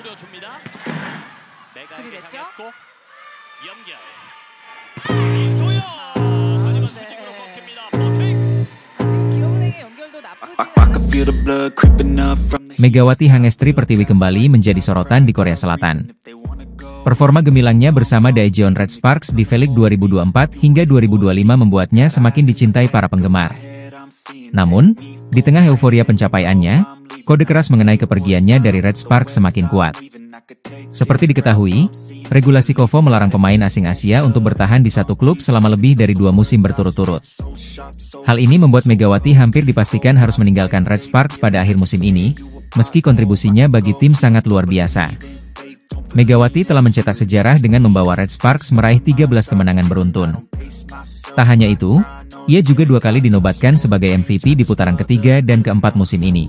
노려줍니다. 메가에게 수비됐죠? 당했고 연결. 이소영. 하지만 수직으로 꺾입니다. 버팅. 지금 기업은행의 연결도 나쁘지 I can feel the blood creeping up from the Megawati Hangestri Pertiwi kembali menjadi sorotan di Korea Selatan. Performa gemilangnya bersama Daejeon Red Sparks di V-League 2024 hingga 2025 membuatnya semakin dicintai para penggemar. Namun, di tengah euforia pencapaiannya, kode keras mengenai kepergiannya dari Red Sparks semakin kuat. Seperti diketahui, regulasi KOFO melarang pemain asing Asia untuk bertahan di satu klub selama lebih dari 2 musim berturut-turut. Hal ini membuat Megawati hampir dipastikan harus meninggalkan Red Sparks pada akhir musim ini, meski kontribusinya bagi tim sangat luar biasa. Megawati telah mencetak sejarah dengan membawa Red Sparks meraih 13 kemenangan beruntun. Tak hanya itu, ia juga 2 kali dinobatkan sebagai MVP di putaran ketiga dan keempat musim ini.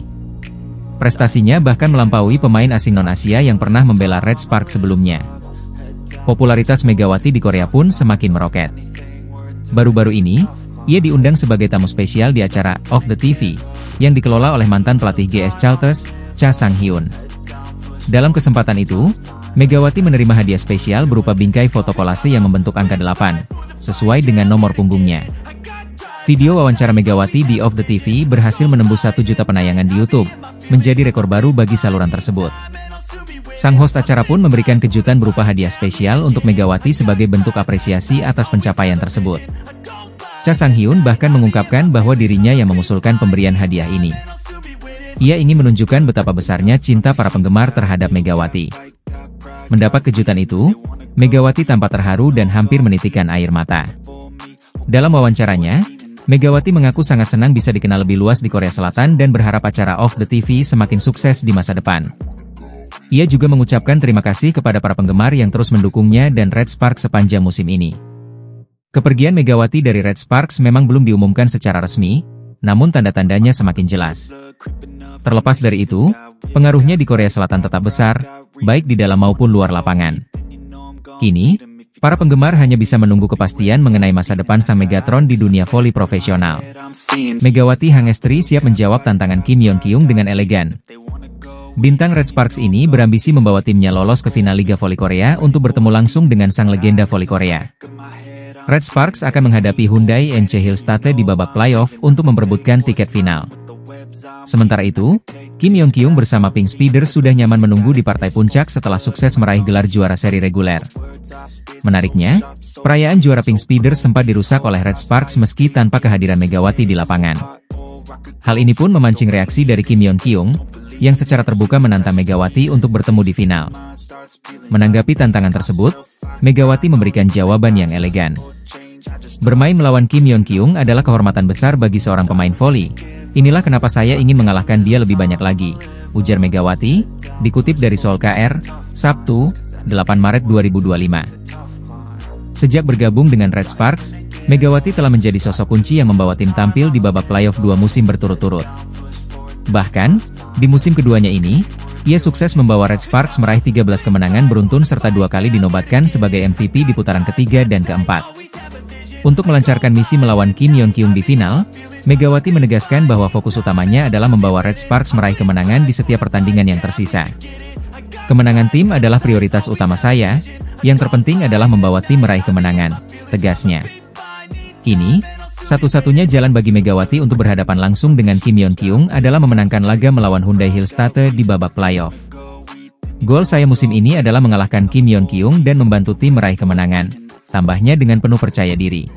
Prestasinya bahkan melampaui pemain asing non-Asia yang pernah membela Red Sparks sebelumnya. Popularitas Megawati di Korea pun semakin meroket. Baru-baru ini, ia diundang sebagai tamu spesial di acara Off the TV, yang dikelola oleh mantan pelatih GS Chalters, Cha Sang-hyun. Dalam kesempatan itu, Megawati menerima hadiah spesial berupa bingkai foto kolase yang membentuk angka 8, sesuai dengan nomor punggungnya. Video wawancara Megawati di Off the TV berhasil menembus 1 juta penayangan di YouTube, menjadi rekor baru bagi saluran tersebut. Sang host acara pun memberikan kejutan berupa hadiah spesial untuk Megawati sebagai bentuk apresiasi atas pencapaian tersebut. Cha Sang-hyun bahkan mengungkapkan bahwa dirinya yang mengusulkan pemberian hadiah ini. Ia ingin menunjukkan betapa besarnya cinta para penggemar terhadap Megawati. Mendapat kejutan itu, Megawati tampak terharu dan hampir menitikkan air mata. Dalam wawancaranya, Megawati mengaku sangat senang bisa dikenal lebih luas di Korea Selatan dan berharap acara Off the TV semakin sukses di masa depan. Ia juga mengucapkan terima kasih kepada para penggemar yang terus mendukungnya dan Red Sparks sepanjang musim ini. Kepergian Megawati dari Red Sparks memang belum diumumkan secara resmi, namun tanda-tandanya semakin jelas. Terlepas dari itu, pengaruhnya di Korea Selatan tetap besar, baik di dalam maupun luar lapangan. Kini, para penggemar hanya bisa menunggu kepastian mengenai masa depan sang Megatron di dunia voli profesional. Megawati Hangestri siap menjawab tantangan Kim Yeon-kyung dengan elegan. Bintang Red Sparks ini berambisi membawa timnya lolos ke final Liga Voli Korea untuk bertemu langsung dengan sang legenda voli Korea. Red Sparks akan menghadapi Hyundai NC Hillstate di babak playoff untuk memperebutkan tiket final. Sementara itu, Kim Yeon-kyung bersama Pink Speeders sudah nyaman menunggu di partai puncak setelah sukses meraih gelar juara seri reguler. Menariknya, perayaan juara Pink Speeders sempat dirusak oleh Red Sparks meski tanpa kehadiran Megawati di lapangan. Hal ini pun memancing reaksi dari Kim Yeon-kyung, yang secara terbuka menantang Megawati untuk bertemu di final. Menanggapi tantangan tersebut, Megawati memberikan jawaban yang elegan. Bermain melawan Kim Yeon-kyung adalah kehormatan besar bagi seorang pemain voli. Inilah kenapa saya ingin mengalahkan dia lebih banyak lagi, ujar Megawati, dikutip dari Seoul KR, Sabtu, 8 Maret 2025. Sejak bergabung dengan Red Sparks, Megawati telah menjadi sosok kunci yang membawa tim tampil di babak playoff 2 musim berturut-turut. Bahkan, di musim keduanya ini, ia sukses membawa Red Sparks meraih 13 kemenangan beruntun serta 2 kali dinobatkan sebagai MVP di putaran ketiga dan keempat. Untuk melancarkan misi melawan Kim Yeon-kyung di final, Megawati menegaskan bahwa fokus utamanya adalah membawa Red Sparks meraih kemenangan di setiap pertandingan yang tersisa. Kemenangan tim adalah prioritas utama saya, yang terpenting adalah membawa tim meraih kemenangan, tegasnya. Kini, satu-satunya jalan bagi Megawati untuk berhadapan langsung dengan Kim Yeon-kyung adalah memenangkan laga melawan Hyundai Hillstate di babak playoff. Goal saya musim ini adalah mengalahkan Kim Yeon-kyung dan membantu tim meraih kemenangan, tambahnya dengan penuh percaya diri.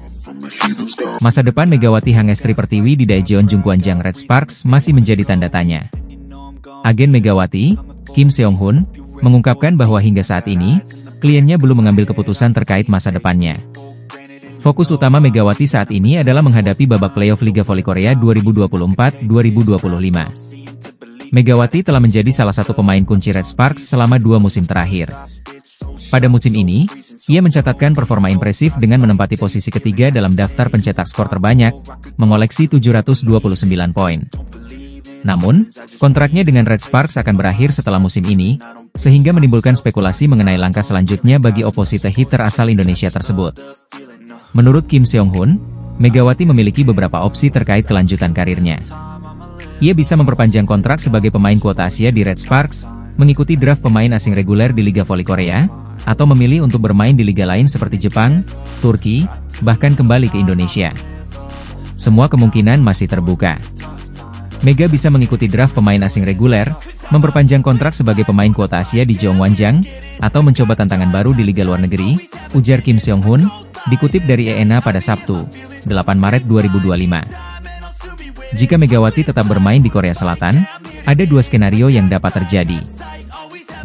Masa depan Megawati Hangestri Pertiwi di Daejeon Jungkwanjang Red Sparks masih menjadi tanda tanya. Agen Megawati, Kim Seong-hun, mengungkapkan bahwa hingga saat ini, kliennya belum mengambil keputusan terkait masa depannya. Fokus utama Megawati saat ini adalah menghadapi babak playoff Liga Voli Korea 2024-2025. Megawati telah menjadi salah satu pemain kunci Red Sparks selama 2 musim terakhir. Pada musim ini, ia mencatatkan performa impresif dengan menempati posisi ketiga dalam daftar pencetak skor terbanyak, mengoleksi 729 poin. Namun, kontraknya dengan Red Sparks akan berakhir setelah musim ini, sehingga menimbulkan spekulasi mengenai langkah selanjutnya bagi opposite hitter asal Indonesia tersebut. Menurut Kim Seong-hun, Megawati memiliki beberapa opsi terkait kelanjutan karirnya. Ia bisa memperpanjang kontrak sebagai pemain kuota Asia di Red Sparks, mengikuti draft pemain asing reguler di Liga Voli Korea, atau memilih untuk bermain di liga lain seperti Jepang, Turki, bahkan kembali ke Indonesia. Semua kemungkinan masih terbuka. Mega bisa mengikuti draft pemain asing reguler, memperpanjang kontrak sebagai pemain kuota Asia di Jeongwanjang, atau mencoba tantangan baru di liga luar negeri, ujar Kim Seong-hun, dikutip dari ENA pada Sabtu, 8 Maret 2025. Jika Megawati tetap bermain di Korea Selatan, ada dua skenario yang dapat terjadi.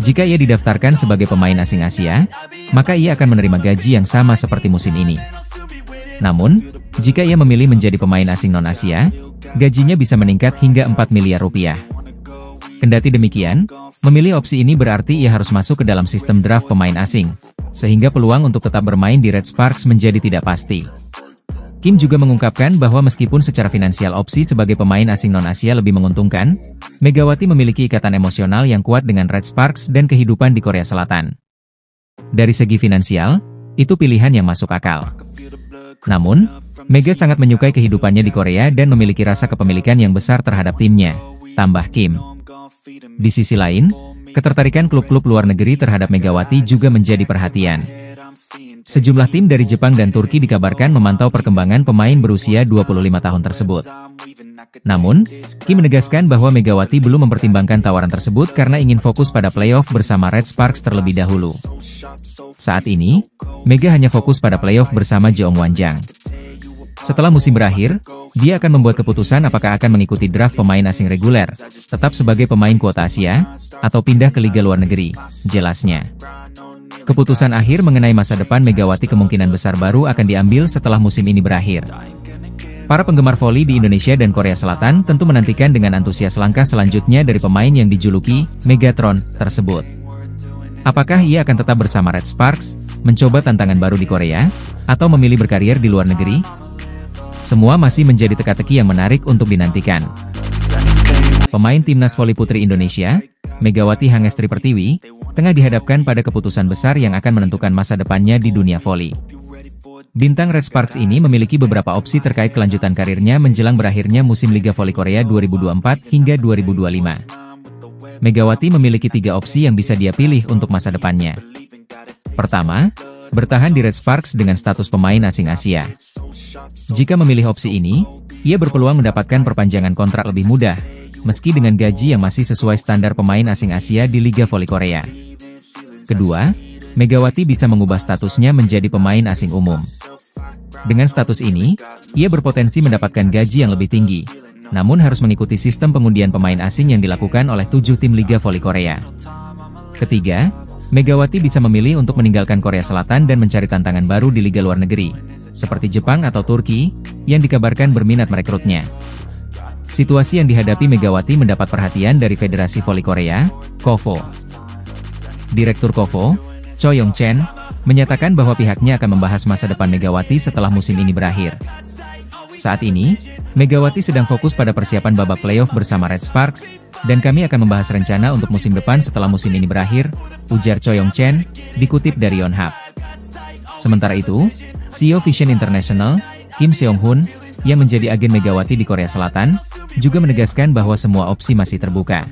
Jika ia didaftarkan sebagai pemain asing Asia, maka ia akan menerima gaji yang sama seperti musim ini. Namun, jika ia memilih menjadi pemain asing non-Asia, gajinya bisa meningkat hingga 4 miliar rupiah. Kendati demikian, memilih opsi ini berarti ia harus masuk ke dalam sistem draft pemain asing, sehingga peluang untuk tetap bermain di Red Sparks menjadi tidak pasti. Kim juga mengungkapkan bahwa meskipun secara finansial opsi sebagai pemain asing non-Asia lebih menguntungkan, Megawati memiliki ikatan emosional yang kuat dengan Red Sparks dan kehidupan di Korea Selatan. Dari segi finansial, itu pilihan yang masuk akal. Namun, Mega sangat menyukai kehidupannya di Korea dan memiliki rasa kepemilikan yang besar terhadap timnya, tambah Kim. Di sisi lain, ketertarikan klub-klub luar negeri terhadap Megawati juga menjadi perhatian. Sejumlah tim dari Jepang dan Turki dikabarkan memantau perkembangan pemain berusia 25 tahun tersebut. Namun, Kim menegaskan bahwa Megawati belum mempertimbangkan tawaran tersebut karena ingin fokus pada playoff bersama Red Sparks terlebih dahulu. Saat ini, Mega hanya fokus pada playoff bersama Jeongwanjang. Setelah musim berakhir, dia akan membuat keputusan apakah akan mengikuti draft pemain asing reguler, tetap sebagai pemain kuota Asia, atau pindah ke liga luar negeri, jelasnya. Keputusan akhir mengenai masa depan Megawati kemungkinan besar baru akan diambil setelah musim ini berakhir. Para penggemar voli di Indonesia dan Korea Selatan tentu menantikan dengan antusias langkah selanjutnya dari pemain yang dijuluki Megatron tersebut. Apakah ia akan tetap bersama Red Sparks, mencoba tantangan baru di Korea, atau memilih berkarir di luar negeri? Semua masih menjadi teka-teki yang menarik untuk dinantikan. Pemain timnas voli putri Indonesia, Megawati Hangestri Pertiwi, tengah dihadapkan pada keputusan besar yang akan menentukan masa depannya di dunia voli. Bintang Red Sparks ini memiliki beberapa opsi terkait kelanjutan karirnya menjelang berakhirnya musim Liga Voli Korea 2024 hingga 2025. Megawati memiliki 3 opsi yang bisa dia pilih untuk masa depannya. Pertama, bertahan di Red Sparks dengan status pemain asing Asia. Jika memilih opsi ini, ia berpeluang mendapatkan perpanjangan kontrak lebih mudah, meski dengan gaji yang masih sesuai standar pemain asing Asia di Liga Voli Korea. Kedua, Megawati bisa mengubah statusnya menjadi pemain asing umum. Dengan status ini, ia berpotensi mendapatkan gaji yang lebih tinggi, namun harus mengikuti sistem pengundian pemain asing yang dilakukan oleh 7 tim Liga Voli Korea. Ketiga, Megawati bisa memilih untuk meninggalkan Korea Selatan dan mencari tantangan baru di liga luar negeri, seperti Jepang atau Turki, yang dikabarkan berminat merekrutnya. Situasi yang dihadapi Megawati mendapat perhatian dari Federasi Voli Korea, KOVO. Direktur KOVO, Cho Yong-chen, menyatakan bahwa pihaknya akan membahas masa depan Megawati setelah musim ini berakhir. Saat ini, Megawati sedang fokus pada persiapan babak playoff bersama Red Sparks, dan kami akan membahas rencana untuk musim depan setelah musim ini berakhir, ujar Cho Yong-chen, dikutip dari Yonhap. Sementara itu, CEO Vision International, Kim Seong-hun, yang menjadi agen Megawati di Korea Selatan, juga menegaskan bahwa semua opsi masih terbuka.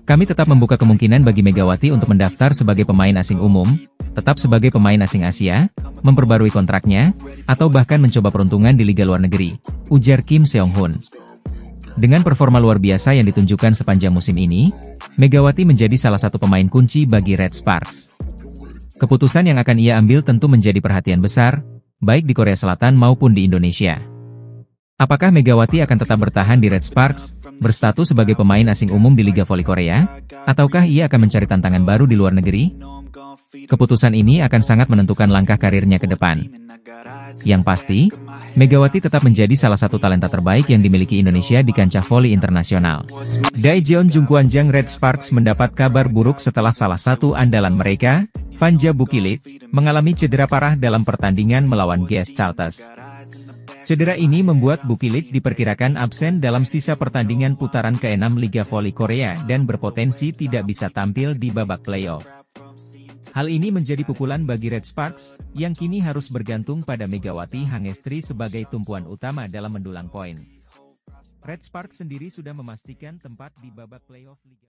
Kami tetap membuka kemungkinan bagi Megawati untuk mendaftar sebagai pemain asing umum, tetap sebagai pemain asing Asia, memperbarui kontraknya, atau bahkan mencoba peruntungan di liga luar negeri, ujar Kim Seong-hun. Dengan performa luar biasa yang ditunjukkan sepanjang musim ini, Megawati menjadi salah satu pemain kunci bagi Red Sparks. Keputusan yang akan ia ambil tentu menjadi perhatian besar, baik di Korea Selatan maupun di Indonesia. Apakah Megawati akan tetap bertahan di Red Sparks, berstatus sebagai pemain asing umum di Liga Voli Korea, ataukah ia akan mencari tantangan baru di luar negeri? Keputusan ini akan sangat menentukan langkah karirnya ke depan. Yang pasti, Megawati tetap menjadi salah satu talenta terbaik yang dimiliki Indonesia di kancah voli internasional. Daejeon Jungkwanjang Red Sparks mendapat kabar buruk setelah salah satu andalan mereka, Vanja Bukilit, mengalami cedera parah dalam pertandingan melawan GS Chalters. Cedera ini membuat Bukilit diperkirakan absen dalam sisa pertandingan putaran ke-6 Liga Voli Korea dan berpotensi tidak bisa tampil di babak playoff. Hal ini menjadi pukulan bagi Red Sparks, yang kini harus bergantung pada Megawati Hangestri sebagai tumpuan utama dalam mendulang poin. Red Sparks sendiri sudah memastikan tempat di babak playoff Liga